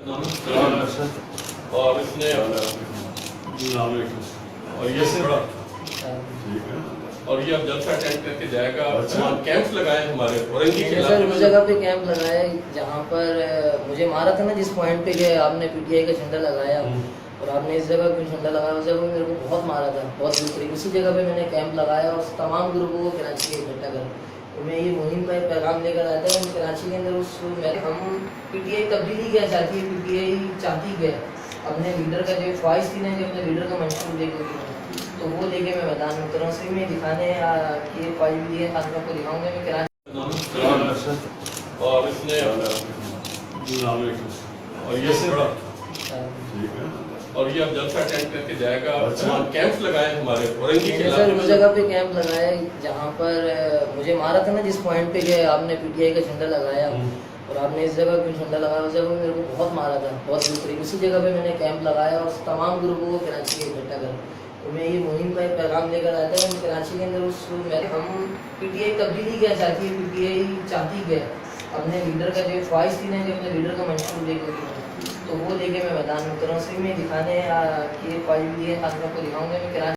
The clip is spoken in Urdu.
اور اس نے اور یہ بڑا اور یہ اب جلسہ اٹینڈ کر کے جائے گا. کیمپس لگائے ہمارے اورنگی کے سر اس جگہ پہ کیمپ لگایا جہاں پر مجھے مارا تھا نا جس پوائنٹ پہ کہ آپ نے پی ٹی آئی کا جھنڈا لگایا اور آپ نے اس جگہ پہ جھنڈا لگایا اس جگہ پہ میرے کو بہت مارا تھا بہت بری. اسی جگہ پہ میں نے کیمپ لگایا اور تمام گروپوں کو کراچی کے اکٹھا کر تو میں یہ مہم کا ایک پیغام لے کر آیا تھا کہ کراچی کے اندر اس ہم پی ٹی آئی تبدیلی کیا چاہتی ہے. پی ٹی آئی چاہتی ہے اپنے لیڈر کا جو خواہش تھی نا کہ اپنے لیڈر کا منشور دے کے تو وہ لے کے میں میدان میں اترا ہوں. صرف میں دکھانے کی خواہش بھی ہے خاص طور کو دکھاؤں گا میں کراچی اور اس نے اور یہ بڑا اور یہ اب جلسہ اٹینڈ کر کے جائے گا. کیمپس لگائے ہمارے اورنگی کے سر اس جگہ پہ کیمپ لگایا جہاں پر مجھے مارا تھا نا جس پوائنٹ پہ کہ آپ نے پی ٹی آئی کا جھنڈا لگایا اور آپ نے اس جگہ پہ جھنڈا لگایا اس جگہ پہ میرے کو بہت مارا تھا بہت بری. اسی جگہ پہ میں نے کیمپ لگایا اور تمام گروپوں کو کراچی کے اکٹھا کر تو میں یہ مہم کا ایک پیغام لے کر آیا تھا کہ کراچی کے اندر اس ہم پی ٹی آئی تبدیلی کیا چاہتی ہے. پی ٹی آئی چاہتی ہے اپنے لیڈر کا جو خواہش تھی نا کہ اپنے لیڈر کا منشور دے کے تو وہ لے کے میں میدان میں اترا ہوں. صرف میں دکھانے کی خواہش بھی ہے خاص طور کو دکھاؤں گا میں کراچی